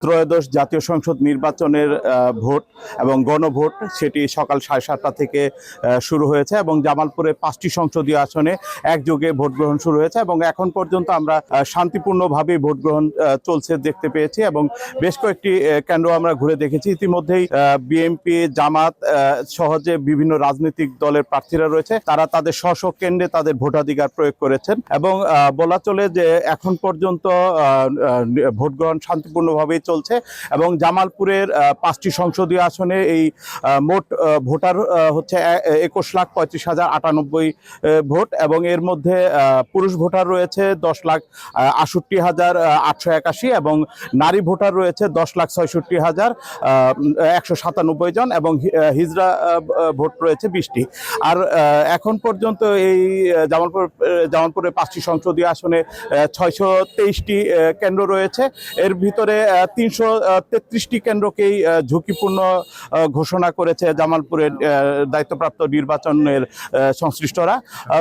ত্রয়োদশ জাতীয় সংসদ নির্বাচনের ভোট এবং গণভোট সেটি সকাল 7:30 থেকে শুরু হয়েছে এবং জামালপুরে 5টি সংসদীয় আসনে একযোগে ভোট গ্রহণ শুরু হয়েছে এবং এখন পর্যন্ত আমরা শান্তিপূর্ণভাবে ভোট গ্রহণ চলছে দেখতে পেয়েছি এবং বেশ কয়েকটি কেন্দ্র আমরা ঘুরে দেখেছি। ইতিমধ্যেই বিএনপি, জামাত সহজে বিভিন্ন রাজনৈতিক দলের প্রার্থীরা রয়েছে, তারা তাদের স্ব কেন্দ্রে তাদের ভোটাধিকার প্রয়োগ করেছেন এবং বলা চলে যে এখন পর্যন্ত ভোট গ্রহণ শান্তিপূর্ণভাবেই চলছে এবং জামালপুরের 5টি সংসদীয় আসনে এই মোট ভোটার হচ্ছে 21,35,098 ভোট এবং এর মধ্যে পুরুষ ভোটার রয়েছে 10,68,881 এবং নারী ভোটার রয়েছে 10,66,197 জন এবং হিজড়া ভোট রয়েছে 20টি। আর এখন পর্যন্ত এই জামালপুরের 5টি সংসদীয় আসনে 623টি কেন্দ্র রয়েছে। এর ভিতরে 333টি কেন্দ্রকেই ঝুঁকিপূর্ণ ঘোষণা করেছে জামালপুরের দায়িত্বপ্রাপ্ত নির্বাচনের সংশ্লিষ্টরা।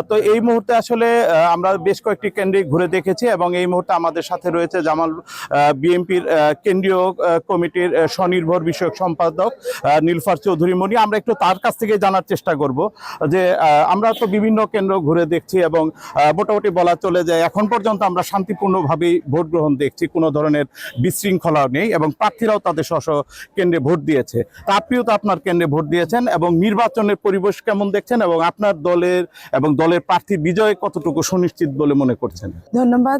তো এই মুহূর্তে আসলে আমরা বেশ কয়েকটি কেন্দ্রে ঘুরে দেখেছি এবং এই মুহূর্তে আমাদের সাথে রয়েছে বিএনপির কেন্দ্রীয় কমিটির স্বনির্ভর বিষয়ক সম্পাদক নীলুফার চৌধুরী মনি। আমরা একটু তার কাছ থেকে জানার চেষ্টা করব যে আমরা তো বিভিন্ন কেন্দ্র ঘুরে দেখছি এবং মোটামুটি বলা চলে যায় এখন পর্যন্ত আমরা শান্তিপূর্ণভাবেই ভোট গ্রহণ দেখছি, কোনো ধরনের বিশৃঙ্খলা নেই এবং প্রার্থীরাও তাদের স্ব কেন্দ্রে ভোট দিয়েছে। তা আপনিও তো আপনার কেন্দ্রে ভোট দিয়েছেন এবং নির্বাচনের পরিবেশ কেমন দেখছেন এবং আপনার দলের প্রার্থী বিজয় কতটুকু সুনিশ্চিত বলে মনে করছেন? ধন্যবাদ।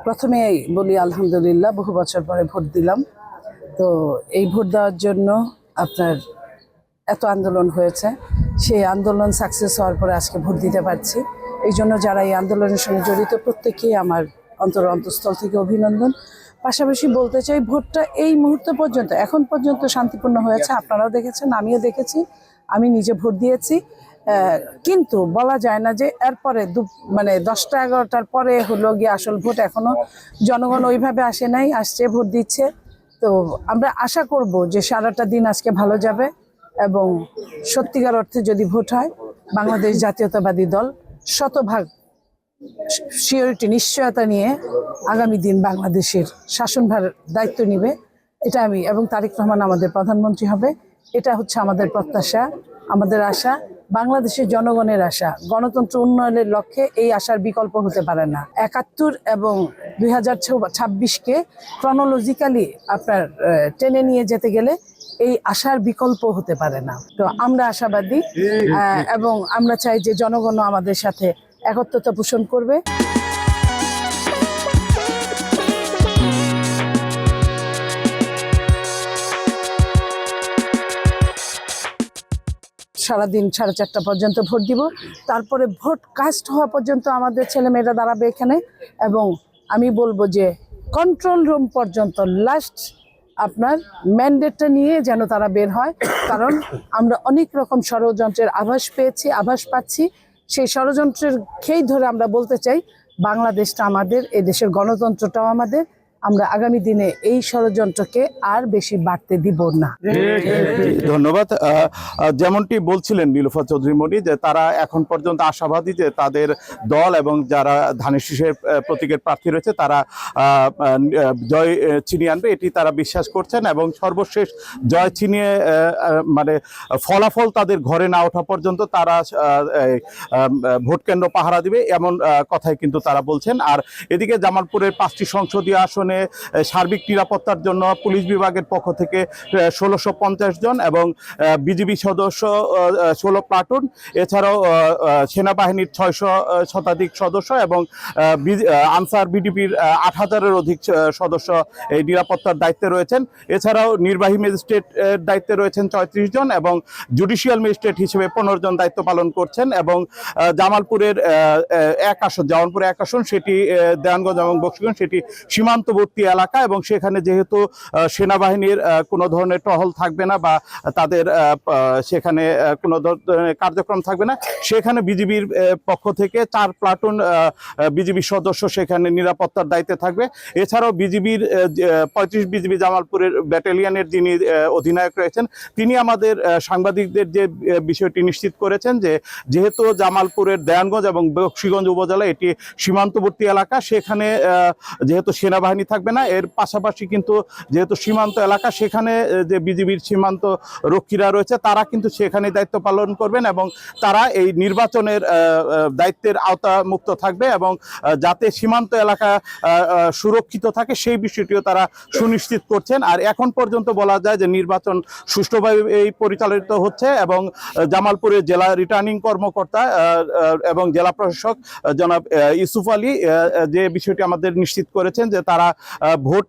প্রথমে বলি আলহামদুলিল্লাহ, বহু বছর পরে ভোট দিলাম। তো এই ভোট দেওয়ার জন্য আপনার এত আন্দোলন হয়েছে, সেই আন্দোলন সাকসেস হওয়ার পরে আজকে ভোট দিতে পারছি। এই জন্য যারা এই আন্দোলনের সঙ্গে জড়িত প্রত্যেকেই আমার অন্তঃস্থল থেকে অভিনন্দন। পাশাপাশি বলতে চাই, ভোটটা এই মুহূর্ত পর্যন্ত এখন পর্যন্ত শান্তিপূর্ণ হয়েছে। আপনারাও দেখেছেন, আমিও দেখেছি, আমি নিজে ভোট দিয়েছি। কিন্তু বলা যায় না যে এরপরে 10টা 11টার পরে হলো গিয়ে আসল ভোট। এখনো জনগণ ওইভাবে আসে নাই, আসছে, ভোট দিচ্ছে। তো আমরা আশা করব যে সারাটা দিন আজকে ভালো যাবে এবং সত্যিকার অর্থে যদি ভোট হয়, বাংলাদেশ জাতীয়তাবাদী দল শতভাগ সিওরিটি, নিশ্চয়তা নিয়ে আগামী দিন বাংলাদেশের শাসনভার দায়িত্ব নিবে। এটা আমি এবং তারেক রহমান আমাদের প্রধানমন্ত্রী হবে, এটা হচ্ছে আমাদের প্রত্যাশা, আমাদের আশা, বাংলাদেশের জনগণের আশা। গণতন্ত্র উন্নয়নের লক্ষ্যে এই আশার বিকল্প হতে পারে না। 71 এবং 2026কে ক্রনোলজিক্যালি আপনার টেনে নিয়ে যেতে গেলে এই আশার বিকল্প হতে পারে না। তো আমরা আশাবাদী এবং আমরা চাই যে জনগণও আমাদের সাথে একত্রতা পোষণ করবে। সারাদিন 4:30 পর্যন্ত ভোট দিব, তারপরে ভোট কাস্ট হওয়া পর্যন্ত আমাদের ছেলেমেয়েরা দাঁড়াবে এখানে এবং আমি বলবো যে কন্ট্রোল রুম পর্যন্ত লাস্ট আপনার ম্যান্ডেটটা নিয়ে যেন তারা বের হয়, কারণ আমরা অনেক রকম ষড়যন্ত্রের আভাস পাচ্ছি। সেই ষড়যন্ত্রের খেই ধরে আমরা বলতে চাই, বাংলাদেশটা আমাদের, এই দেশের গণতন্ত্রটাও আমাদের। আমরা আগামী দিনে এই ষড়যন্ত্রকে আর বেশি বাড়তে দিব না। ধন্যবাদ। যেমনটি বলছিলেন নীলুফার চৌধুরী মনি যে তারা এখন পর্যন্ত আশাবাদী যে তাদের দল এবং যারা ধানের শীষের প্রতীকের প্রার্থী রয়েছে তারা জয় ছিনিয়ে আনবে, এটি তারা বিশ্বাস করছেন এবং সর্বশেষ জয় ছিনিয়ে ফলাফল তাদের ঘরে না ওঠা পর্যন্ত তারা ভোট কেন্দ্র পাহারা দিবে, এমন কথাই কিন্তু তারা বলছেন। আর এদিকে জামালপুরের 5টি সংসদীয় আসনে সার্বিক নিরাপত্তার জন্য পুলিশ বিভাগের পক্ষ থেকে 1650 জন এবং বিজিবি সদস্য 16 প্লাটুন, এছাড়াও সেনাবাহিনীর 600 শতাধিক সদস্য এবং আনসার বিডিপির 8000-এর অধিক সদস্য এই নিরাপত্তার দায়িত্বে রয়েছেন। এছাড়াও নির্বাহী ম্যাজিস্ট্রেট দায়িত্বে রয়েছেন 34 জন এবং জুডিশিয়াল ম্যাজিস্ট্রেট হিসেবে 15 জন দায়িত্ব পালন করছেন এবং জামালপুরের এক আসন সেটি দেওয়ানগঞ্জ এবং বক্সিগঞ্জ, সেটি সীমান্তবর্তী এলাকা এবং সেখানে যেহেতু সেনাবাহিনীর কোনো ধরনের টহল থাকবে না বা তাদের সেখানে কোনো ধরনের কার্যক্রম থাকবে না, সেখানে বিজিবির পক্ষ থেকে 4 প্লাটুন বিজিবি সদস্য সেখানে নিরাপত্তার দায়িত্বে থাকবে। এছাড়াও বিজিবির 35 বিজিবি জামালপুরের ব্যাটালিয়নের যিনি অধিনায়ক রয়েছেন তিনি আমাদের সাংবাদিকদের যে বিষয়টি নিশ্চিত করেছেন যে যেহেতু জামালপুরের দেওয়ানগঞ্জ এবং বক্সিগঞ্জ উপজেলা এটি সীমান্তবর্তী এলাকা, সেখানে যেহেতু সেনাবাহিনী থাকবে না। এর পাশাপাশি কিন্তু যেহেতু সীমান্ত এলাকা, সেখানে যে বিজিবির সীমান্ত রক্ষীরা রয়েছে তারা কিন্তু সেখানে দায়িত্ব পালন করবেন এবং তারা এই নির্বাচনের দায়িত্বের আওতামুক্ত থাকবে এবং যাতে সীমান্ত এলাকা সুরক্ষিত থাকে সেই বিষয়টিও তারা সুনিশ্চিত করছেন। আর এখন পর্যন্ত বলা যায় যে নির্বাচন সুষ্ঠুভাবে পরিচালিত হচ্ছে এবং জামালপুরের জেলা রিটার্নিং কর্মকর্তা এবং জেলা প্রশাসক জনাব ইউসুফ আলী যে বিষয়টি আমাদের নিশ্চিত করেছেন যে তারা ভোট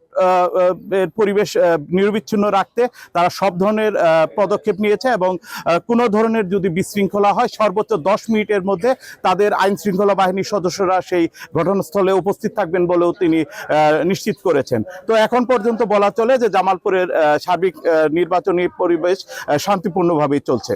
এর পরিবেশ নিরবিচ্ছিন্ন রাখতে তারা সব ধরনের পদক্ষেপ নিয়েছে এবং কোনো ধরনের যদি বিশৃঙ্খলা হয় সর্বোচ্চ 10 মিনিটের মধ্যে তাদের আইন শৃঙ্খলা বাহিনীর সদস্যরা সেই ঘটনাস্থলে উপস্থিত থাকবেন বলেও তিনি নিশ্চিত করেছেন। তো এখন পর্যন্ত বলা চলে যে জামালপুরের সার্বিক নির্বাচনী পরিবেশ শান্তিপূর্ণভাবেই চলছে।